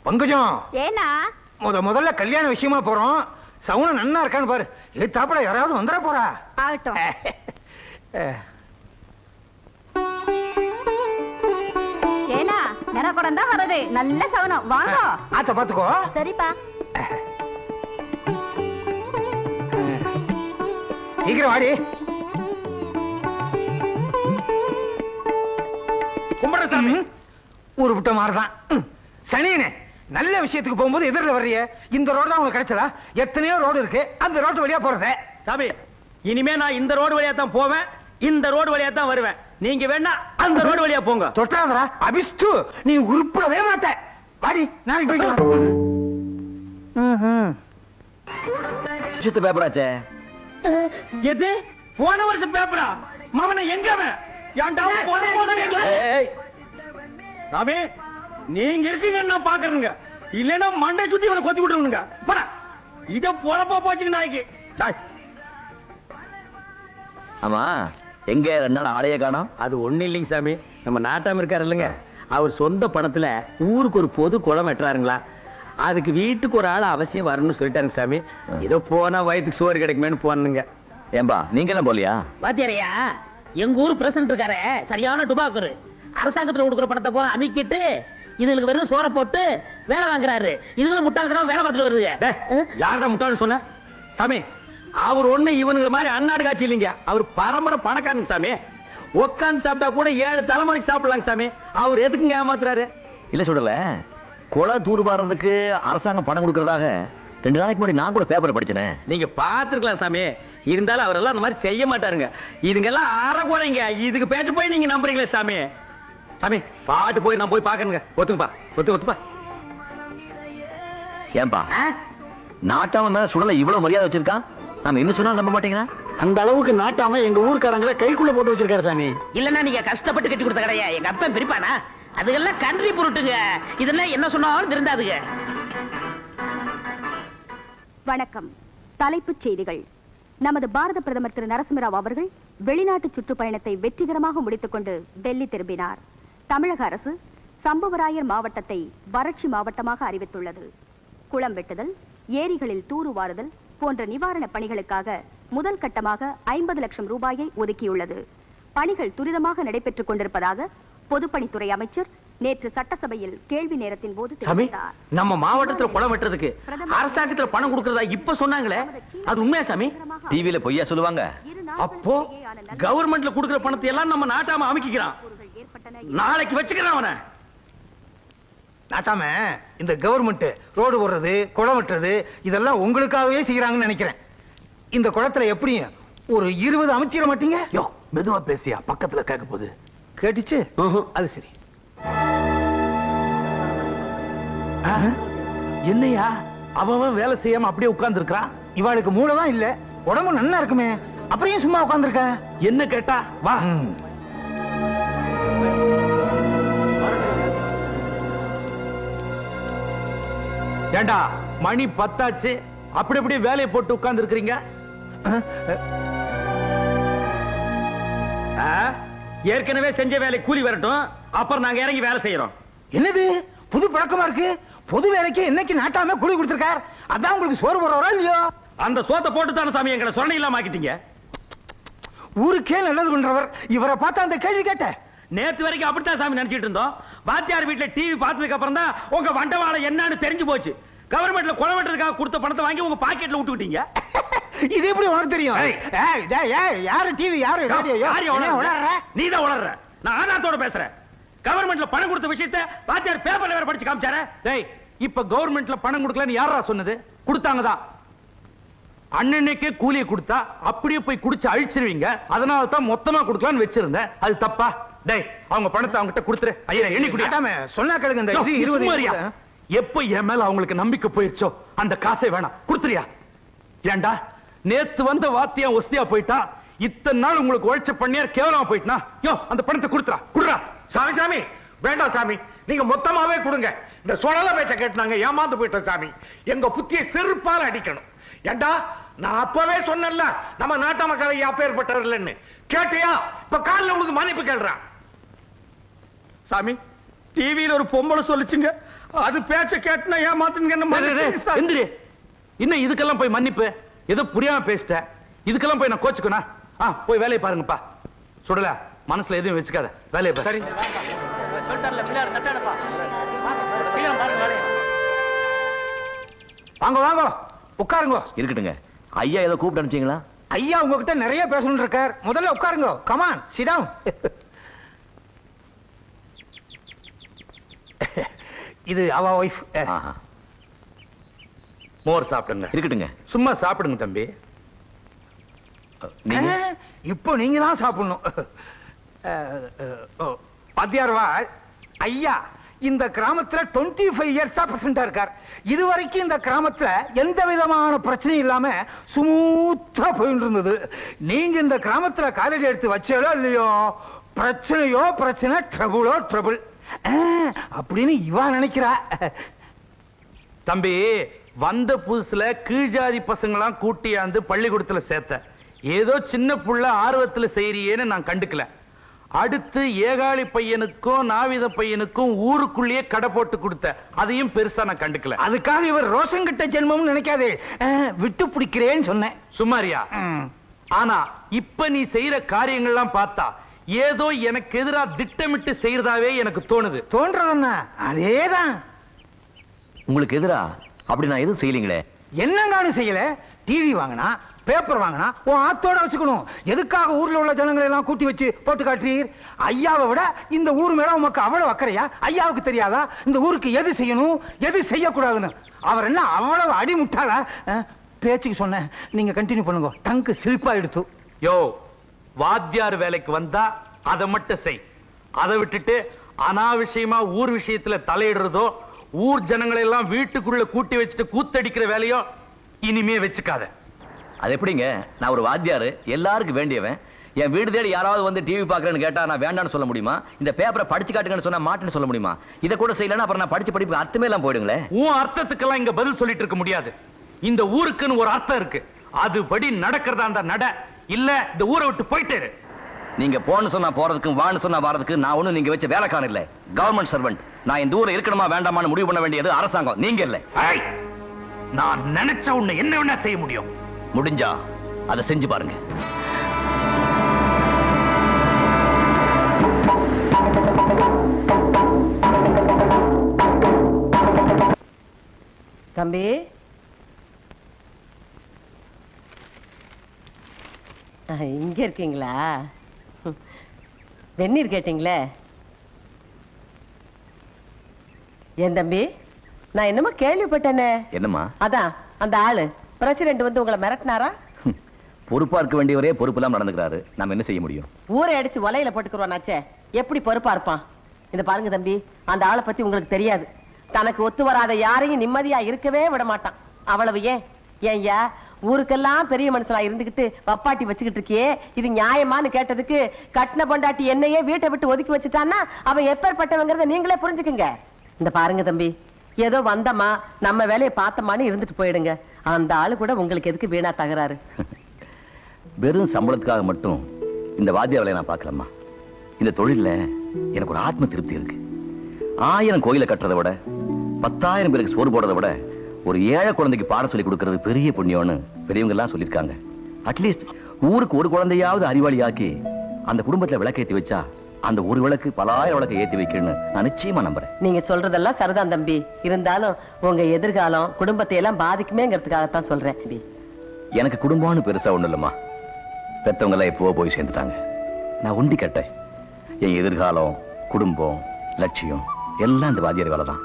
பங்கஜம், ஏனா முதல்ல கல்யாண விஷயமா போறோம். சவுன நன்னா இருக்கான்னு பாரு. தாப்பட யாராவது வந்துட போறா. ஆகட்டும். ஏனா நிறப்படம் தான் வருது. நல்ல சவுனம். வாங்க. ஆத்த பாத்துக்கோ. சரிப்பா. சீக்கிரம் வாடி. கும்பிடசாமி ஊரு விட்ட மாதிரிதான். சனியனே, நல்ல விஷயத்துக்கு போகும்போது எதிரில் வர்றிய. இந்த ரோடு தான் உங்களுக்கு கிடைச்சதா? எத்தனையோ ரோடு இருக்கு. அந்த ரோடு வழியா போறத. சாமி, இனிமே நான் இந்த ரோடு வழியா தான் போவேன், இந்த ரோடு வழியா தான் வருவேன். நீங்க வேணா அந்த ரோடு வழியா போங்க. தொட்டாதரா அபிஷ்டு, நீ உருப்படவே மாட்ட. வாடி, நான் போய்க்கலாம். பேப்பராச்சே. எது? போன வருஷம் பேப்பரா? மாமன எங்க சாமி, நீங்க இருக்கீங்க நான் பாக்குறேங்க. இல்லன்னா மண்டை சுத்தி இவனை கொத்தி விட்டுருங்க. இத பொழப்பா போச்சுங்க நாய்க்கு. ஆமா, எங்க 2 நாள் ஆளைய காணோம்? அது ஒண்ணு இல்லைங்க சாமி, நம்ம நாட்டாம இருக்காரு இல்லைங்க, அவர் சொந்த பணத்துல ஊருக்கு ஒரு பொது குளம் வெட்டுறாருங்களா. அதுக்கு வீட்டுக்கு ஒரு ஆள் அவசியம் வரணும்னு சொல்லிட்டாருங்க சாமி. ஏதோ போனா வயிற்றுக்கு சோறு கிடைக்குமேன்னு போனுங்க. ஏம்பா, நீங்க என்ன போலியா? பாத்தியாரையா, எங்க ஊர் பிரசிடண்ட் இருக்காரு, சரியான டுபாக்கரு. அரசாங்கத்துல கொடுக்குற பணத்தை போல அமைக்கிட்டு இதுங்களுக்கு வெறும் சோற போட்டு வேலை வாங்குறாரு. இதுல முட்டாள்தனம் வேலை பார்த்துட்டு வருது. யாரா முட்டாள்னு சொன்ன சாமி? அவர் ஒண்ணு இவனுங்க மாதிரி அன்னாடு காட்சி இல்லைங்க. அவர் பரம்பரை பணக்காரங்க சாமி. உட்காந்து சாப்பிட்டா கூட 7 தலைமுறைக்கு சாப்பிடலாங்க சாமி. அவர் எதுக்குங்க ஏமாத்துறாரு? இல்ல சொல்லல, குள தூர்வாரத்துக்கு அரசாங்கம் பணம் கொடுக்கறதாக 2 நாளைக்கு முன்னாடி நான் கூட பேப்பர் படிச்சேன். நீங்க பாத்துருக்கலாம் சாமி. இருந்தாலும் அவரெல்லாம் அந்த மாதிரி செய்ய மாட்டாருங்க. இதுங்கெல்லாம் அறகுறைங்க. இதுக்கு பேச்சு போய் நீங்க நம்புறீங்களே சாமி? சாமி, பாட்டு போய் நான் போய் பாக்கணுங்க. ஒத்துப்பா, ஒத்துப்பா. ஏன்பா, நாட்டாம மேல சுடல இவ்வளவு மரியாதை வச்சிருக்கான், நாம என்ன சொன்னாலும் நம்ப மாட்டீங்களா? அந்த அளவுக்கு நாட்டாம எங்க ஊருக்காரங்களை கைக்குள்ள போட்டு வச்சிருக்காரு சாமி. இல்லன்னா நீங்க கஷ்டப்பட்டு கட்டி கொடுத்த கடையா எங்க அப்பா பிரிப்பானா? அதுக்கெல்லாம் கன்றி பொருட்டுங்க. இதெல்லாம் என்ன சொன்னாலும் திருந்தாதுங்க. வணக்கம். தலைப்புச் செய்திகள். நமது பாரத பிரதமர் திரு நரசிம்மராவ் அவர்கள் வெளிநாட்டு சுற்றுப்பயணத்தை வெற்றிகரமாக முடித்துக் கொண்டு டெல்லி திரும்பினார். தமிழக அரசு சம்புவராயர் மாவட்டத்தை வறட்சி மாவட்டமாக அறிவித்துள்ளது. குளம் வெட்டுதல், ஏரிகளில் தூர்வாருதல் போன்ற நிவாரணப் பணிகளுக்காக முதல் கட்டமாக 50 லட்சம் ரூபாயை ஒதுக்கியுள்ளது. பணிகள் துரிதமாக நடைபெற்றுக் கொண்டிருப்பதாக பொதுப்பணித்துறை அமைச்சர் நேற்று சட்டசபையில் கேள்வி நேரத்தின் போது தெரிவித்தார். நம்ம மாவட்டத்தில் குளம் வெட்டுறதுக்கு அரசாங்கத்துல பணம் கொடுக்கறதா இப்ப சொன்னாங்களே, அது உண்மையா சாமி? டிவில பொய்யா சொல்லுவாங்க. அப்போ கவர்மெண்ட்ல கொடுக்கிற பணத்தை எல்லாம் நம்ம நாட்டாம அமைக்கிறான். நாளைக்கு வச்சுக்கிறான் அவனை. நாட்டாம இந்த கவர்மெண்ட் ரோடு போடுறது, குளம் வெட்டுறது இதெல்லாம் உங்களுக்காகவே செய்யறாங்கன்னு நினைக்கிறேன். இந்த குளத்துல எப்படியும் ஒரு 20 அமைச்சிட மாட்டீங்க? யோ, மெதுவா பேசியா, பக்கத்துல கேட்க போகுது. கேட்டுச்சு? அது சரி. என்னையா அவன் வேலை செய்யாம அப்படியே உட்கார்ந்து இருக்கான்? இவாளுக்கு மூளைதான் இல்ல, உடம்பு நல்லா இருக்குமே, அப்புறம் சும்மா உட்கார்ந்துருக்க? என்ன கேட்டா வா. ஏண்டா, மணி 10 ஆச்சு, அப்படி அப்படியே வேலையை போட்டு உட்கார்ந்து இருக்கிறீங்க. ஏற்கனவே செஞ்ச வேலை கூலி வரட்டும், அப்புறம் நாங்க இறங்கி வேலை செய்யறோம். என்னது புது பழக்கமா இருக்கு? பொது வேலைக்கு என்னைக்கு நாட்டாம கூலி கொடுத்திருக்கார், அதான் உங்களுக்கு சோறு போடுறவரா இல்லையோ? அந்த சோத்தை போட்டு தானே சாமி எங்களை சொன்ன இல்லாம ஆக்கிட்டீங்க. ஊருக்கே நல்லது பண்றவர் இவரை பார்த்தா அந்த கேள்வி கேட்ட? நேத்து வரைக்கும் அப்படித்தான் சாமி நினைச்சிட்டு இருந்தோம். வாத்தியார் வீட்டுல டிவி பார்த்ததுக்கு அப்புறம் தான் உங்க வண்டவாளம் என்னன்னு தெரிஞ்சு போச்சு. கவர்மெண்ட்ல குளம் வெட்டுறதுக்காக கொடுத்த பணத்தை வாங்கி உங்க பாக்கெட்ல விட்டுக்கிட்டீங்க. இது எப்படி உனக்கு தெரியும்? யாரு டிவி, யாரு நீதான் உளர்ற. நான் ஆதாரத்தோட பேசுறேன். கவர்மெண்ட்ல பணம் கொடுத்த விஷயத்தை வாத்தியார் பேப்பர்ல வேற படிச்சு காமிச்சாரே. டேய், இப்ப கவர்மெண்ட்ல பணம் கொடுக்கலன்னு யாரா சொன்னது? கொடுத்தாங்கதான். அண்ணனுக்கே கூலியை கொடுத்தா அப்படியே போய் குடிச்சு அழிச்சிருவீங்க. அதனால தான் மொத்தமா கொடுக்கலாம்னு வச்சிருந்தேன். அது தப்பா? டேய், அவங்க பணத்தை அவங்க கிட்ட கொடுத்துரு. ஐயா, எண்ணி குடிக்காம சொன்னா கேளுங்க. இந்த 20 எப்ப என் மேல அவங்களுக்கு நம்பிக்கை போயிருச்சோ அந்த காசை வேணாம், கொடுத்துறியா? ஏண்டா, நேத்து வந்த வாத்தியா ஒஸ்தியா போயிட்டா, இத்தனை நாள் உங்களுக்கு உழைச்ச பண்ணியார் கேவலமா போயிட்டா. யோ, அந்த பணத்தை கொடுத்துறா, குடுறா. சாமி சாமி வேண்டாம் சாமி, நீங்க மொத்தமாவே கொடுங்க. இந்த சொடல பேச்ச கேட்டு நாங்க ஏமாந்து போயிட்டோம் சாமி. எங்க புத்தியை செருப்பால அடிக்கணும். ஏண்டா, நான் அப்பவே சொன்னேன்ல நம்ம நாட்ட மக்களை அப்பேற்பட்டவர் இல்லைன்னு. கேட்டியா? இப்ப காலில் உங்களுக்கு மன்னிப்பு கேள்றான். சாமி, டிவியில ஒரு பொம்பளை சொல்லிச்சுங்க, அது பேச்ச கேட்டுனா ஏமாத்துங்க எந்திரி. இன்னும் இதுக்கெல்லாம் போய் மன்னிப்பு? ஏதோ புரியாம பேசிட்ட, இதுக்கெல்லாம் போய் நான் கோச்சுக்கணும்? போய் வேலையை பாருங்கப்பா. சுடல, மனசுல எதுவும் வச்சுக்காத, வேலையை பாரு. சரி. வாங்க வாங்க, உட்காருங்க. இருக்கட்டுங்க. ஐயா ஏதோ கூப்பிட்டு அனுப்பிச்சீங்களா? ஐயா உங்ககிட்ட நிறைய பேசணும் இருக்கார். முதல்ல உட்காருங்க. Come on, sit down. இது அவ வைஃப். மோர் சாப்பிடுங்க. இருக்கட்டுங்க. சும்மா சாப்பிடுங்க தம்பி. நீங்க இப்போ நீங்க தான் சாப்பிடணும். பாத்தியார்வா, ஐயா இந்த கிராமத்துல 25 இயர்ஸா பிரசிடண்டா இருக்கார். இதுவரைக்கும் இந்த கிராமத்துல எந்த விதமான பிரச்சனையும் இல்லாம ஸ்மூத்தா போயிட்டு இருந்தது. நீங்க இந்த கிராமத்துல காலடி எடுத்து வச்சாலோ இல்லையோ, பிரச்சனையோ பிரச்சனை, ட்ரபுளோ ட்ரபுள் அப்படின்னு இவா நினைக்கிறா. தம்பி, வந்த புதுசுல கீழ்ஜாதி பசங்களாம் கூட்டியாந்து பள்ளிக்கூடத்துல சேர்த்த. ஏதோ சின்ன புள்ள ஆர்வத்துல செய்யறியேன்னு நான் கண்டுக்கல. அடுத்து ஏகாளி பையனுக்கும் நாவித பையனுக்கும் ஊருக்குள்ளேயே கடை போட்டு கொடுத்த, அதையும் பெருசா நான் கண்டுக்கல. அதுக்காக இவர் ரோஷங்கிட்ட ஜென்மம் நினைக்காதே, விட்டு பிடிக்கிறேன்னு சொன்னேன். சுமாரியா? ஆனா இப்ப நீ செய்யற காரியங்கள்லாம் பார்த்தா ஏதோ எனக்கு எதிரா திட்டமிட்டு செய்யறதாவே எனக்கு தோணுது. தோன்றதுன்னா அதேதான். உங்களுக்கு எதிரா அப்படி நான் எதுவும் செய்யலீங்களே. என்னங்கானு செய்யல. டிவி வாங்கினா, பேப்பர் வாங்கினா உன் ஆத்தோட வச்சுக்கணும். எதுக்காக ஊர்ல உள்ள ஜனங்களை எல்லாம் கூட்டி வச்சு போட்டு காட்டுறீர்? ஐயாவை விட இந்த ஊர் மேல உமக்கு அவ்வளவு அக்கறையா? ஐயாவுக்கு தெரியாதா இந்த ஊருக்கு எது செய்யணும் எது செய்யக்கூடாதுன்னு? அவர் என்ன அவ்வளவு அடி முட்டாளா? பேச்சுக்கு சொன்ன, நீங்க கண்டினியூ பண்ணுங்க. டங்கு சிரிப்பா எடுத்து. யோ, வாத்தியார் வேலைக்கு வந்தா அதை மட்டும் செய். அதை விட்டுட்டு அனாவசியமா ஊர் விஷயத்துல தலையிடுறதோ, ஊர் ஜனங்களை எல்லாம் வீட்டுக்குள்ள கூட்டி வச்சுட்டு கூத்தடிக்கிற வேலையோ இனிமே வச்சுக்காத. அது எப்படிங்க? நான் ஒரு வாத்தியாரு, எல்லாருக்கும் வேண்டியவன். என் வீடு தேடி யாராவது வந்து டிவி பாக்குறேன்னு கேட்டா நான் வேண்டான்னு சொல்ல முடியுமா? இந்த பேப்பரை படிச்சு காட்டுங்கன்னு சொன்னா மாட்டேன்னு சொல்ல முடியுமா? இதை கூட செய்யலன்னா அப்புறம் நான் படிச்சு படிப்புக்கு அர்த்தமே எல்லாம் போயிடுங்களே. உன் அர்த்தத்துக்கெல்லாம் இங்க பதில் சொல்லிட்டு இருக்க முடியாது. இந்த ஊருக்குன்னு ஒரு அர்த்தம் இருக்கு. அதுபடி நடக்கிறதா அந்த நட, இல்ல இந்த ஊரை விட்டு போயிட்டு. நீங்க போன்னு சொன்னா போறதுக்கும் வான்னு சொன்னா வரதுக்கு நான் ஒண்ணு நீங்க வச்ச வேலைக்காரன் இல்ல, கவர்மெண்ட் சர்வெண்ட். நான் இந்த ஊரை இருக்கணுமா வேண்டாமான்னு முடிவு பண்ண வேண்டியது அரசாங்கம், நீங்க இல்ல. நான் நினைச்ச உன்னை என்ன வேணா செய்ய முடியும். முடிஞ்சா அதை செஞ்சு பாருங்க. தம்பி, இங்க இருக்கீங்களா? வெந்நீர் கேட்டீங்களே. என் தம்பி, நான் என்னமோ கேள்விப்பட்டேனே. என்னம்மா? அதான் அந்த ஆளு பிரசிடென்ட் வந்து உங்களை மிரட்டினாரா? பொறுப்பா இருக்க வேண்டியவரே பொறுப்பு இல்லாம நடந்துக்கிறாரு. நாம என்ன செய்ய முடியும்? ஊரை அடிச்சு வலையில போட்டுக்கிறோம்னாச்சே, எப்படி பொறுப்பா இருப்பான்? இந்த பாருங்க தம்பி, அந்த ஆளை பத்தி உங்களுக்கு தெரியாது. தனக்கு ஒத்து வராத யாரையும் நிம்மதியா இருக்கவே விட மாட்டான். அவ்வளவு ஏன் ஏன்யா ஊருக்கெல்லாம் பெரிய மனுஷனா இருந்துகிட்டு வப்பாட்டி வச்சுக்கிட்டு இருக்கியே, இது நியாயமான்னு கேட்டதுக்கு கட்டின பொண்டாட்டி என்னையே வீட்டை விட்டு ஒதுக்கி வச்சுட்டான்னா அவன் எப்பேற்பட்டவங்கிறத நீங்களே புரிஞ்சுக்குங்க. இந்த பாருங்க தம்பி, ஏதோ வந்தமா நம்ம வேலையை பார்த்தமான்னு இருந்துட்டு போயிடுங்க. அந்த ஆளு கூட உங்களுக்கு எதுக்கு வீணா தகராறு? வெறும் சம்பளத்துக்காக மட்டும் இந்த வாத்திய வேலையை நான் பார்க்கலாமா? இந்த தொழில எனக்கு ஒரு ஆத்ம திருப்தி இருக்கு. 1000 கோயிலை கட்டுறதை விட 10,000 பேருக்கு சோறு போடுறதை விட ஒரு ஏழை குழந்தைக்கு பாடம் சொல்லி கொடுக்கறது பெரிய புண்ணியம்னு பெரியவங்க எல்லாம் சொல்லியிருக்காங்க. அட்லீஸ்ட் ஊருக்கு ஒரு குழந்தையாவது அறிவாளி ஆக்கி அந்த குடும்பத்துல விளக்கேத்தி வச்சா அந்த ஒரு விளக்கு 10,000 விளக்கு ஏத்தி வைக்கணும்னு நான் நிச்சயமா நம்புறேன். நீங்க சொல்றதெல்லாம் சரிதான் தம்பி. இருந்தாலும் உங்க எதிர்காலம் குடும்பத்தை எல்லாம் பாதிக்குமேங்கிறதுக்காகத்தான் சொல்றேன். எனக்கு குடும்பம்னு பெருசா ஒண்ணு இல்லம்மா. பெத்தவங்க எல்லாம் எப்பவோ போய் சேர்ந்துட்டாங்க. நான் உண்டி கேட்டேன். என் எதிர்காலம், குடும்பம், லட்சியம் எல்லாம் இந்த வாத்தியார் வேலை தான்.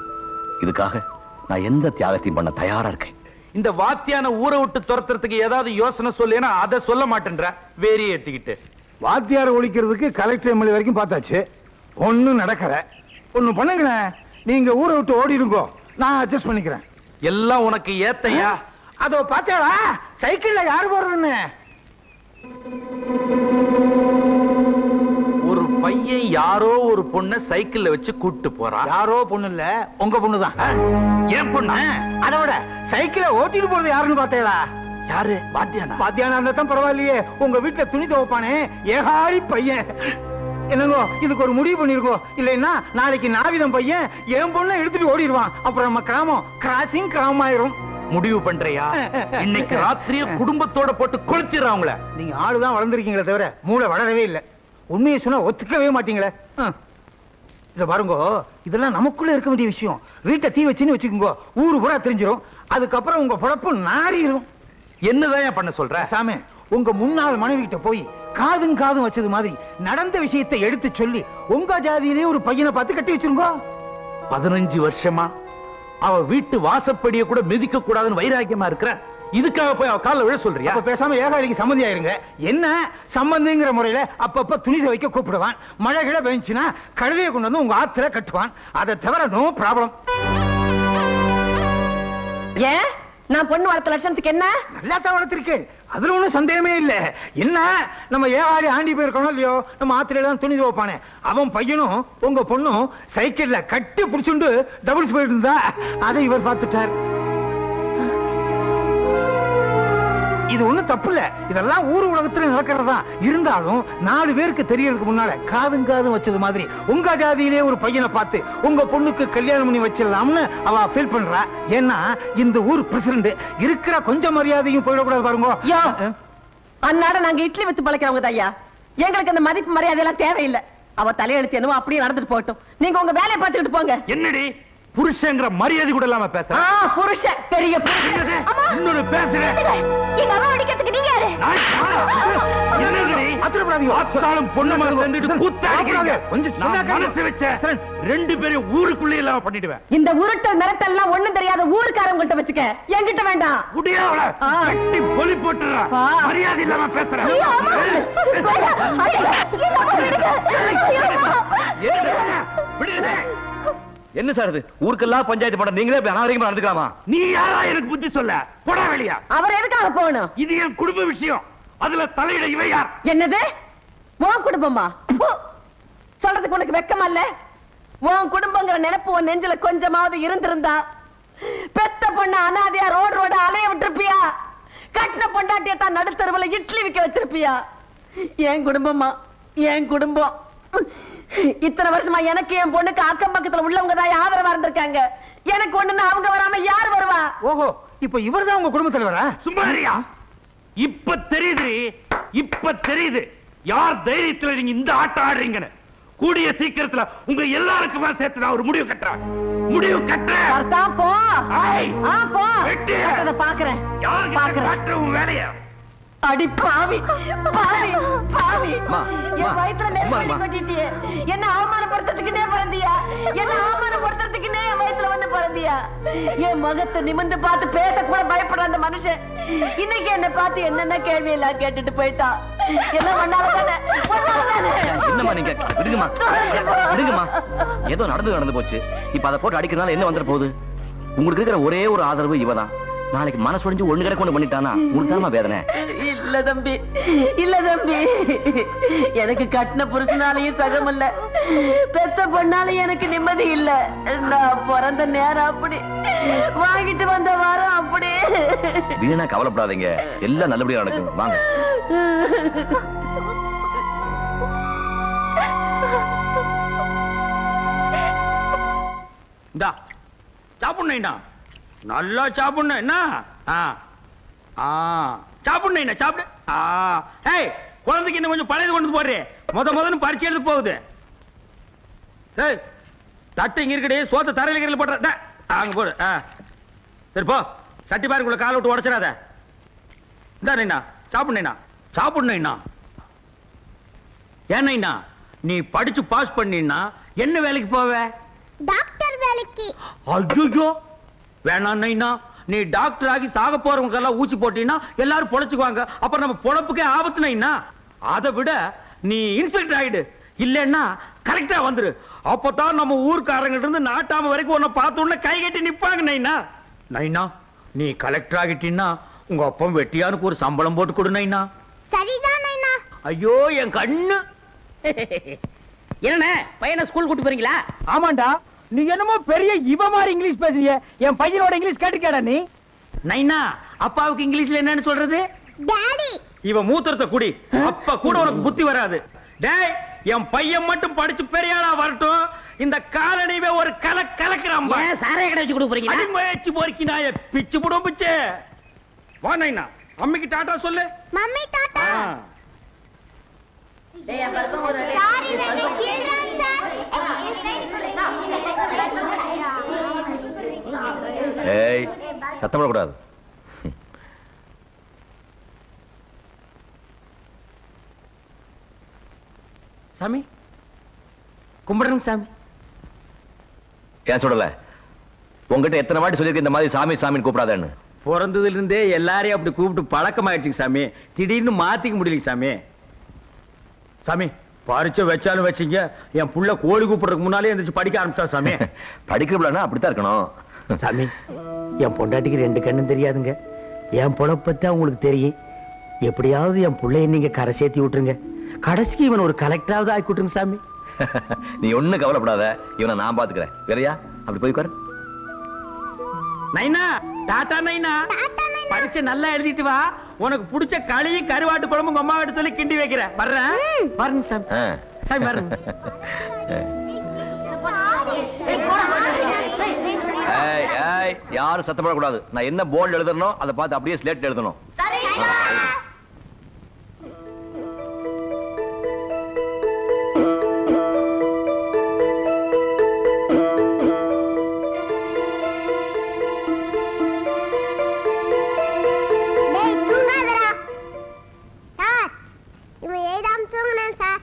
இதுக்காக நான் எந்த தியாகத்தையும் பண்ண தயாரா இருக்கேன். இந்த வாத்தியான ஊரை விட்டு துரத்துறதுக்கு ஏதாவது யோசனை சொல்லேன்னா அதை சொல்ல மாட்டேன்ற வேறியே ஏத்திக்கிட்டு. வாத்தியார் ஒழிக்கிறதுக்கு கலெக்டர் எம்எல்ஏ வரைக்கும் பார்த்தாச்சு, ஒன்னும் நடக்கல. ஒண்ணு பண்ணுங்களேன், நீங்க ஊரை விட்டு ஓடிடுங்கோ, நான் அட்ஜஸ்ட் பண்ணிக்கிறேன். எல்லாம் உனக்கு ஏத்தையா? அதோ பாத்தியாளா சைக்கிள்ல யாரு போறதுன்னு? ஒரு பையன் யாரோ ஒரு பொண்ணை சைக்கிள்ல வச்சு கூட்டு போறான். யாரோ பொண்ணு இல்ல, உங்க பொண்ணுதான். ஏன் பொண்ணு? அதை விட சைக்கிளை ஓட்டிட்டு போறது யாருன்னு பாத்தீங்களா? யாரு? வாத்தியானா? வாத்தியானா இருந்தா தான் பரவாயில்லையே. உங்க வீட்டுல துணி துவைப்பானே ஏகாரி பையன். என்னங்கோ இதுக்கு ஒரு முடிவு பண்ணிருக்கோம். இல்லைன்னா நாளைக்கு நாவிதம் பையன் என் பொண்ணை எடுத்துட்டு ஓடிடுவான். அப்புறம் நம்ம கிராமம் கிராசிங் கிராமம் ஆயிரும். முடிவு பண்றியா? இன்னைக்கு ராத்திரியே குடும்பத்தோட போட்டு கொளுத்திடுறாங்கள. நீங்க ஆளுதான் வளர்ந்துருக்கீங்களே தவிர மூளை வளரவே இல்லை. உண்மையை சொன்னா ஒத்துக்கவே மாட்டீங்களே. இத பாருங்க, இதெல்லாம் நமக்குள்ள இருக்க வேண்டிய விஷயம். வீட்டை தீ வச்சுன்னு வச்சுக்கோங்க, ஊரு பூரா தெரிஞ்சிடும். அதுக்கப்புறம் உங்க பொழப்பு நாரிடும். என்னதான் பண்ண சொல்ற? சாமி, உங்க முன்னாள் மனைவி கிட்ட போய் காதும் காதும் வச்சது மாதிரி நடந்த விஷயத்தை எடுத்து சொல்லி உங்க ஜாதியிலே ஒரு பையனை பார்த்து கட்டி வச்சிருங்க. 15 வருஷமா அவ வீட்டு வாசப்படிய கூட மிதிக்க கூடாதுன்னு வைராக்கியமா இருக்கிற, இதுக்காக போய் அவ கால விழ சொல்றியா? அப்ப பேசாம ஏகாலிக்கு சம்மந்தி ஆயிருங்க. என்ன சம்பந்திங்கிற முறையில அப்பப்ப துணி துவைக்க கூப்பிடுவான். மழை கிழ பெஞ்சுன்னா கழுதையை கொண்டு வந்து உங்க ஆத்துல கட்டுவான். அதை தவிர நோ ப்ராப்ளம். ஏன் நான் பொண்ணு வளர்த்த லட்சணத்துக்கு என்ன? நல்லா தான் வளர்த்திருக்கேன், அதுல ஒண்ணும் சந்தேகமே இல்ல. என்ன நம்ம ஏகாலி ஆண்டி போயிருக்கணும் இல்லையோ, நம்ம ஆத்துல தான் துணி துவைப்பானே அவன் பையனும் உங்க பொண்ணும் சைக்கிள்ல கட்டி புடிச்சுண்டு டபுள்ஸ் போயிட்டு இருந்தா அதை இவர் பார்த்துட்டார். இது ஒண்ணும் தப்பு இல்ல. இதெல்லாம் ஊர் உலகத்துல நடக்கிறதா. இருந்தாலும் 4 பேருக்கு தெரியறதுக்கு முன்னால காதும் காதும் வச்சது மாதிரி உங்க ஜாதியிலே ஒரு பையனை பார்த்து உங்க பொண்ணுக்கு கல்யாணம் பண்ணி வச்சிடலாம்னு அவ ஃபீல் பண்றா. ஏன்னா இந்த ஊர் பிரசிடண்ட் இருக்கிற கொஞ்சம் மரியாதையும் போயிடக்கூடாது பாருங்க. அன்னாட நாங்க இட்லி வித்து பழைக்கிறவங்க ஐயா. எங்களுக்கு அந்த மதிப்பு மரியாதை எல்லாம் தேவையில்லை. அவ தலையெழுத்து என்னவோ அப்படியே நடந்துட்டு போகட்டும். நீங்க உங்க வேலையை பார்த்துக்கிட்டு போங்க. என்னடி புருஷங்கிற மரியாதை கூட இல்லாம பேசுற? புருஷன் பெரிய இன்னொரு பேசுறேன். எங்க அம்மா அடிக்கிறதுக்கு நீங்க யாரு? பொண்ணு ரெண்டு பேரும் ஊருக்குள்ளே இல்லாம பண்ணிடுவேன். இந்த உருட்டல் மிரட்டல்லாம் ஒண்ணும் தெரியாத ஊருக்காரங்கிட்ட வச்சுக்க, என்கிட்ட வேண்டாம். பொலி போட்டுறா, மரியாதை இல்லாம பேசுறேன். என்ன சார் இது? ஊருக்கெல்லாம் பஞ்சாயத்து பண்ண நீங்களே அனாவரிகமா நடந்துக்கலாமா? நீ யாரா எனக்கு புத்தி சொல்ல? போடா வெளியா. அவர் எதுக்காக போகணும்? இது என் குடும்ப விஷயம். அதுல தலையிட இவ யார்? என்னது உன் குடும்பமா? சொல்றதுக்கு உனக்கு வெக்கமா இல்ல? உன் குடும்பங்கிற நினைப்பு உன் நெஞ்சில கொஞ்சமாவது இருந்திருந்தா பெத்த பொண்ணு அனாதையா ரோட அலைய விட்டுருப்பியா? கட்டின பொண்டாட்டிய தான் நடுத்தருவுல இட்லி விக்க வச்சிருப்பியா? என் குடும்பமா? என் குடும்பம் இத்தனை வருஷமா எனக்கு என் பொண்ணுக்கு அக்கம் பக்கத்துல உள்ளவங்க தான் ஆதரவா இருந்திருக்காங்க. எனக்கு ஒண்ணுன்னு அவங்க வராம யார் வருவா? ஓஹோ, இப்ப இவர்தான் உங்க குடும்ப தலைவரா? சும்மாரியா? இப்ப தெரியுது, இப்ப தெரியுது யார் தைரியத்துல நீங்க இந்த ஆட்டம் ஆடுறீங்கன்னு. கூடிய சீக்கிரத்துல உங்க எல்லாருக்குமா சேர்த்து நான் ஒரு முடிவு கட்டுறேன். முடிவு கட்டுறேன். போ போ, பாக்குறேன் யாருக்கு உன் வேலையா? அடி பாவி பாவி பாவி, என் வயித்துல நெருப்பு கொட்டிட்டியே. என்ன அவமானப்படுத்துறதுக்குன்னே பிறந்தியா? என்ன அவமானப்படுத்துறதுக்குன்னே என் வயித்துல வந்து பிறந்தியா? என் முகத்தை நிமிர்ந்து பார்த்து பேச கூட பயப்படுற அந்த மனுஷன் இன்னைக்கு என்ன பார்த்து என்னென்ன கேள்வி எல்லாம் கேட்டுட்டு போயிட்டான். எல்லாம் பண்ணாலதானே? என்னம்மா நீங்க விடுங்கம்மா, விடுங்கம்மா. ஏதோ நடந்து போச்சு. இப்ப அதை போட்டு அடிக்கிறதுனால என்ன வந்துட போகுது? உங்களுக்கு இருக்கிற ஒரே ஒரு ஆதரவு இவதான். நாளைக்கு மனசு ஒடிஞ்சு ஒண்ணு கிடக்க கொண்டு பண்ணிட்டானா உனக்கு வேதனை? இல்ல தம்பி, இல்ல தம்பி. எனக்கு கட்டின புருஷனாலையும் சகம் இல்ல, பெத்த பொண்ணாலையும் எனக்கு நிம்மதி இல்ல. நான் பிறந்த நேரம் அப்படி, வாங்கிட்டு வந்த வாரம் அப்படி. வீணா கவலைப்படாதீங்க, எல்லாம் நல்லபடியா நடக்கும். வாங்க. இந்தா சாப்பிடணும், நல்லா சாப்பிடணும். என்ன சாப்பிடணும், சாப்பிடு. ஏய், குழந்தைக்கு இன்னும் கொஞ்சம் பழையது கொண்டு போடுறே. முதன்னு பரிச்சு எடுத்து போகுது. ஏய், தட்டு இங்க இருக்கடி, சோத்த தரையில போடுற அங்க போடு. சரி போ, சட்டி பாருக்குள்ள காலை விட்டு உடச்சிடாத. இந்தா சாப்பிடணும், சாப்பிடணும். ஏன்னா நீ படிச்சு பாஸ் பண்ணினா என்ன வேலைக்கு போவ? டாக்டர் வேலைக்கு. ஐயோ வேணாம் நைனா, நீ டாக்டர் ஆகி சாக போறவங்க எல்லாம் ஊசி போட்டீங்கன்னா எல்லாரும் பொழைச்சுக்குவாங்க. அப்புறம் நம்ம பொழப்புக்கே ஆபத்து நைனா. அதை விட நீ இன்ஸ்பெக்டர் ஆயிடு, இல்லன்னா கரெக்டா வந்துரு. அப்பதான் நம்ம ஊர்க்காரங்க இருந்து நாட்டாம வரைக்கும் உன்னை பார்த்த உடனே கை கட்டி நிப்பாங்க நைனா. நைனா, நீ கலெக்டர் ஆகிட்டீன்னா உங்க அப்பா வெட்டியானுக்கு ஒரு சம்பளம் போட்டு கொடு நைனா. சரிதான் நைனா. ஐயோ என் கண்ணு. என்ன பையனை ஸ்கூல் கூட்டி போறீங்களா? ஆமாண்டா, நீ என்னமோ பெரிய இவ மாதிரி இங்கிலீஷ் பேசுறிய. என் பையனோட இங்கிலீஷ் கேட்டுக்கடா நீ. நைனா, அப்பாவுக்கு இங்கிலீஷ்ல என்னன்னு சொல்றது? டாடி. இவ மூத்திரத்தை குடி, அப்ப கூட உனக்கு புத்தி வராது. டேய், என் பையன் மட்டும் படிச்சு பெரியாளா வரட்டும், இந்த காலனிவே ஒரு கலக்கிறான். ஏன் சாராய கடை வச்சு கொடுக்குறீங்க? முயற்சி போறீங்க நாய பிச்சு போடும் பிச்சு. வா நைனா, அம்மிக்கு டாடா சொல்லு. Mummy tata. சாரி வேணே கீழறான் சார். ஏய், சத்தம் போடக்கூடாது. சாமி கும்பிடுறேன் சாமி. ஏன் சொல்லல? உங்ககிட்ட எத்தனை வாட்டி சொல்லியிருக்க இந்த மாதிரி சாமி சாமின்னு கூப்பிடாதேன்னு? பிறந்ததுல இருந்தே எல்லாரையும் அப்படி கூப்பிட்டு பழக்கமாயிடுச்சுங்க சாமி. திடீர்னு மாத்திக்க முடியல சாமி. சாமி பரிச்சை வச்சாலும் வச்சீங்க, என் புள்ள கோழி கூப்பிடுறதுக்கு முன்னாலே எந்திரிச்சு படிக்க ஆரம்பிச்சா சாமி. படிக்கிறப்பலன்னா அப்படித்தான் இருக்கணும். சாமி, என் பொண்டாட்டிக்கு 2 கண்ணும் தெரியாதுங்க. என் பொழப்பத்தான் உங்களுக்கு தெரியும். எப்படியாவது என் பிள்ளைய நீங்க கரை சேர்த்தி விட்டுருங்க. கடைசிக்கு இவன் ஒரு கலெக்டராவது ஆக்கி விட்டுருங்க சாமி. நீ ஒண்ணும் கவலைப்படாத, இவனை நான் பாத்துக்கிறேன். வேறையா அப்படி போய் உட்காரு. நைனா டாடா நைனா. பரிச்சை நல்லா எழுதிட்டு வா. உனக்கு பிடிச்ச களியும் கருவாட்டு குழம்பு உங்க அம்மா கிட்ட சொல்லி கிண்டி வைக்கிறேன். வர்றேன். வரணும் சாமி. சாமி வரணும். ஏய் ஏய், யாரும் சத்தம் போடக்கூடாது. நான் என்ன போர்டு எழுதணும் அதை பார்த்து அப்படியே ஸ்லேட் எழுதணும். டேய் தூங்காதடா. சார் இவன் ஏதாம் தூங்குறான் சார்.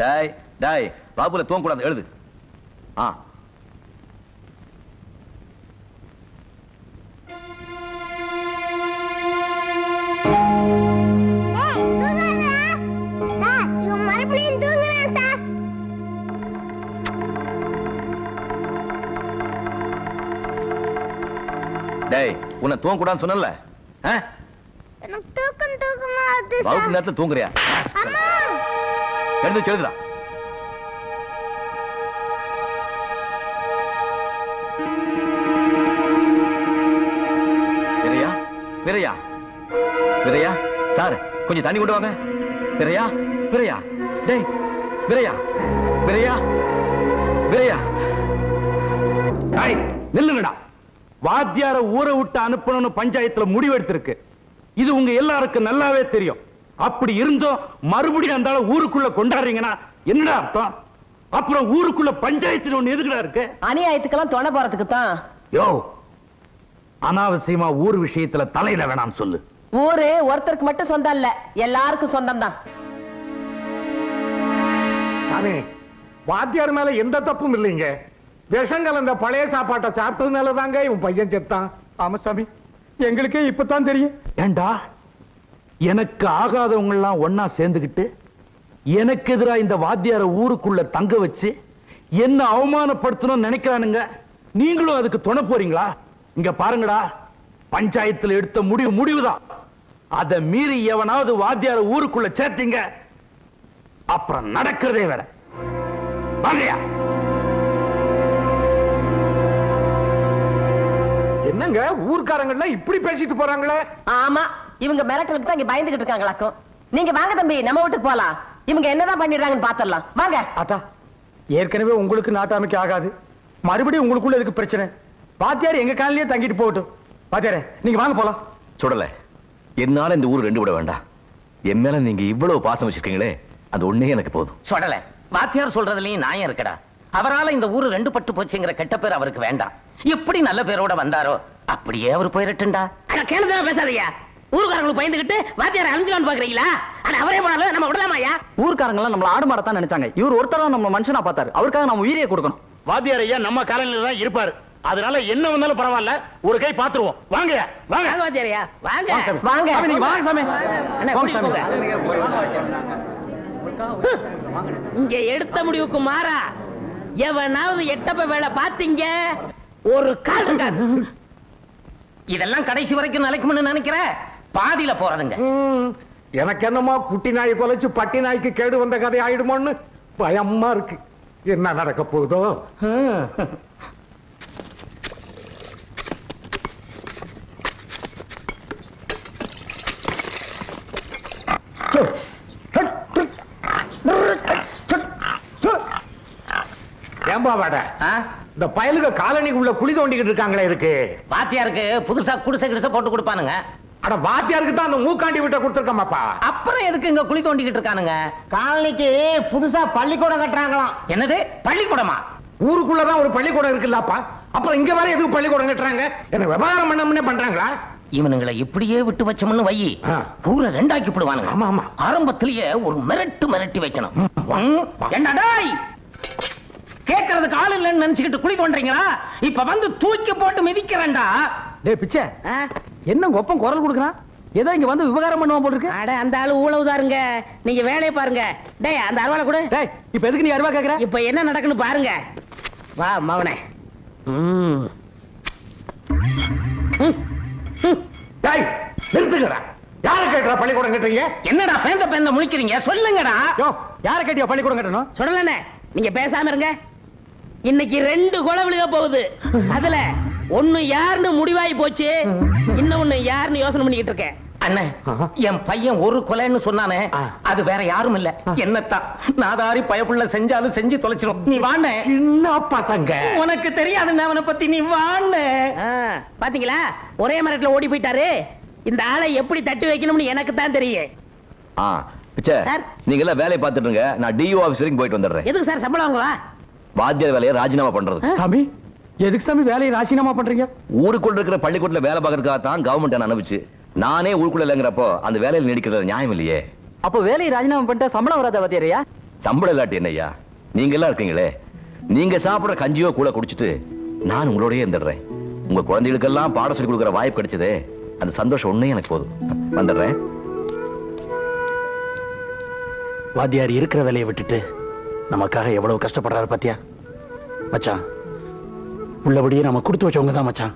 டாய் டாய், பாபுல தூங்க கூடாது, எழுது. ஆ டேய் தூங்காதடா. சார் இவன் மறுபடியும் தூங்குறான் சார். டேய், உன்னை தூங்க கூடாதுன்னு சொன்னல? எனக்கு தூக்கமா வருது வகுப்பு சார். நேரத்துல தூங்குறியா? அம்மா எழுந்து எழுதுடா. வீரையா வீரையா வீரையா, சார் கொஞ்சம் தண்ணி கொண்டு வாங்க. வீரையா வீரையா, டேய் வீரையா வீரையா வீரையா. டேய் நில்லுங்கடா. வாத்தியார ஊரை விட்டு அனுப்பணும்னு பஞ்சாயத்துல முடிவெடுத்திருக்கு. இது உங்க எல்லாருக்கும் நல்லாவே தெரியும். அப்படி இருந்தும் மறுபடியும் அந்த ஊருக்குள்ள கொண்டாடுறீங்கன்னா என்னடா அர்த்தம்? அப்புறம் ஊருக்குள்ள பஞ்சாயத்து ஒண்ணு எதுக்குடா இருக்கு? அநியாயத்துக்கெல்லாம் துணை போறதுக்கு தான். யோ, அனாவசியமா ஊர் விஷயத்துல தலையில வேணாம் சொல்லு. ஊரு ஒருத்தருக்கு மட்டும் சொந்தம் இல்ல, எல்லாருக்கும் சொந்தம் தான். சாமி, வாத்தியார் மேல எந்த தப்பும் இல்லைங்க. விஷம் கலந்த பழைய சாப்பாட்டை சாப்பிட்டதுனால தாங்க இவன் பையன் செத்தான். ஆமா சாமி, எங்களுக்கே இப்பதான் தெரியும். ஏண்டா, எனக்கு ஆகாதவங்க எல்லாம் ஒன்னா சேர்ந்துகிட்டு எனக்கு எதிரா இந்த வாத்தியார ஊருக்குள்ள தங்க வச்சு என்ன அவமானப்படுத்தணும்னு நினைக்கிறானுங்க. நீங்களும் அதுக்கு துணை போறீங்களா? இங்க பாருங்கடா, பஞ்சாயத்துல எடுத்த முடிவுதான். அதை மீறி எவனாவது வாத்தியார ஊருக்குள்ள சேர்த்தீங்க, அப்புறம் நடக்கிறதே வேற. வாங்கயா. என்னங்க ஊர்க்காரங்க இப்படி பேசிட்டு போறாங்களே? ஆமா, இவங்க மிரட்டலுக்கு தான் இங்க பயந்துகிட்டு இருக்காங்களாக்கும். நீங்க வாங்க தம்பி, நம்ம வீட்டுக்கு போலாம். இவங்க என்னதான் பண்ணிடுறாங்கன்னு பாத்திரலாம் வாங்க. அத்தா, ஏற்கனவே உங்களுக்கு நாட்டாமைக்கு ஆகாது, மறுபடியும் உங்களுக்குள்ள எதுக்கு பிரச்சனை? வாத்தியார் எங்க காலையிலேயே தங்கிட்டு போகட்டும். வாத்தியாரே, நீங்க வாங்க போலாம். சுடல, என்னால இந்த ஊர் 2 விட வேண்டாம். என் மேல நீங்க இவ்வளவு பாசம் வச்சிருக்கீங்களே, அது ஒண்ணே எனக்கு போதும். சொல்லல, வாத்தியார் சொல்றதுலயும் நியாயம் இருக்கடா. அவரால இந்த ஊரு 2 பட்டு போச்சுங்கிற கெட்ட பேர் அவருக்கு வேண்டாம். எப்படி நல்ல பேரோட வந்தாரோ அப்படியே அவர் போயிரட்டுண்டா. கேளுங்க, பேசாதீங்க. ஊருக்காரங்களுக்கு பயந்துகிட்டு வாத்தியார் அழிஞ்சுலான்னு பாக்குறீங்களா? ஆனா அவரே போனாலும் நம்ம விடலாமாயா? ஊர்க்காரங்க எல்லாம் நம்மள ஆடு மாடத்தான் நினைச்சாங்க. இவர் ஒருத்தர நம்ம மனுஷனா பார்த்தாரு. அவருக்காக நம்ம உயிரியை கொடுக்கணும். வாத்தியார் ஐயா நம்ம காலனில தான் இருப்பாரு. அதனால என்ன வந்தாலும் பரவாயில்ல, ஒரு கை பாத்துருவோம். வாங்க வாங்க. வாங்க வாத்தியாரையா, வாங்க வாங்க. சாமி, நீங்க வாங்க சாமி. அண்ணா, வாங்க சாமி. இங்க எடுத்த முடிவுக்கு மாறா எவனாவது எட்டப்ப வேலை பாத்தீங்க, ஒரு கால் இருக்காது. இதெல்லாம் கடைசி வரைக்கும் நிலைக்கும்னு நினைக்கிற? பாதியில போறதுங்க. எனக்கு என்னமோ குட்டி நாய் கொலைச்சு பட்டி நாய்க்கு கேடு வந்த கதை ஆயிடுமோன்னு பயமா இருக்கு. என்ன நடக்க போகுதோ? ஏம்பாவாட இந்த பயலுக காலனிக்குள்ள குழி தோண்டிக்கிட்டு இருக்காங்களே இருக்கு. வாத்தியாருக்கு புதுசா குடிசை கிடிசை போட்டு கொடுப்பானுங்க. அட வாத்தியாருக்கு தான் அந்த மூக்காண்டி விட்ட கொடுத்துருக்கமாப்பா. அப்புறம் எதுக்கு இங்க குழி தோண்டிக்கிட்டு இருக்கானுங்க? காலனிக்கு புதுசா பள்ளிக்கூடம் கட்டுறாங்களாம். என்னது பள்ளிக்கூடமா? ஊருக்குள்ளதான் ஒரு பள்ளிக்கூடம் இருக்குல்லப்பா, அப்புறம் இங்க வர எதுக்கு பள்ளிக்கூடம் கட்டுறாங்க? என்ன விவகாரம் பண்ண பண்றாங்களா? இவனுங்களை இப்படியே விட்டு வச்சோம்னு வை, பூரா ரெண்டாக்கி போடுவானுங்க. ஆமா ஆமா, ஆரம்பத்திலேயே ஒரு மிரட்டி வைக்கணும். என்ன டேய், கேட்கறதுக்கு ஆள் இல்லைன்னு நினைச்சுக்கிட்டு குழி தோன்றீங்களா? இப்ப வந்து தூக்கி போட்டு மிதிக்கிறேன்டா. டேய் பிச்சை, என்ன ஒப்பம் குரல் கொடுக்கறான்? ஏதோ இங்க வந்து விவகாரம் பண்ணுவான் போல இருக்கு. அட அந்த ஆளு ஊழவுதாருங்க, நீங்க வேலையை பாருங்க. டேய் அந்த அருவாளை கூட. டேய் இப்ப எதுக்கு நீ அருவா கேக்குற? இப்ப என்ன நடக்குன்னு பாருங்க. வா மவனே. டேய் நிறுத்துங்கடா. யாரை கேட்கற பள்ளிக்கூடம் கட்டுறீங்க? என்னடா பேந்த முழிக்கிறீங்க? சொல்லுங்கடா. யோ, யாரை கேட்டியா பள்ளிக்கூடம் கட்டணும்? சொல்லலனே, நீங்க பேசாம இருங்க. இன்னைக்கு 2 கொலை விழுக போகுது. அதுல ஒண்ணு யாருன்னு முடிவாகி போச்சு, இன்னொன்னு யாருன்னு யோசனை பண்ணிக்கிட்டு இருக்கேன். அண்ணே, என் பையன் ஒரு கொலைன்னு சொன்னானே, அது வேற யாரும் இல்ல, என்னத்தான். நாதாரி பயப்புள்ள செஞ்சாலும் செஞ்சு தொலைச்சிடும். நீ வாண்ணே. சின்ன பசங்க, உனக்கு தெரியாதுன்னு அவனை பத்தி, நீ வாண்ணே. பாத்தீங்களா, ஒரே மரத்துல ஓடி போயிட்டாரு. இந்த ஆளை எப்படி தட்டி வைக்கணும்னு எனக்கு தான் தெரியும். பிச்சை, சார். நீங்க எல்லாம் வேலையை பார்த்துட்டுங்க, நான் டிஓ ஆபீஸ் வரைக்கும் போயிட்டு வந்துடுறேன். எதுக்கு சார் சம்பளம் வாங்குவா? வாத்தியார் வேலையை ராஜினாமா பண்றது. சாமி, எதுக்கு சாமி வேலையை ராஜினாமா பண்றீங்க? ஊருக்குள்ள இருக்கிற பள்ளிக்கூடத்துல வேலை பார்க்கறதுக்காக தான் கவர்மெண்ட் என்ன அனுப்பிச்சு. நானே ஊருக்குள்ள இல்லைங்கிறப்போ அந்த வேலையில் நீடிக்கிறது நியாயம் இல்லையே. அப்ப வேலையை ராஜினாமா பண்ணிட்டா சம்பளம் வராத வாத்தியாரையா? சம்பளம் இல்லாட்டி என்னய்யா, நீங்க எல்லாம் இருக்கீங்களே, நீங்க சாப்பிடுற கஞ்சியோ கூட குடிச்சிட்டு நான் உங்களோடய இருந்துடுறேன். உங்க குழந்தைகளுக்கெல்லாம் பாடம் சொல்லி கொடுக்குற வாய்ப்பு கிடைச்சதே, அந்த சந்தோஷம் ஒண்ணே எனக்கு போதும். வந்துடுறேன். வாத்தியார் இருக்கிற வேலையை விட்டுட்டு நமக்காக எவ்வளவு கஷ்டப்படுறாரு பாத்தியா? மச்சான், உள்ளபடியே நம்ம கொடுத்து வச்சவங்க தான் மச்சான்.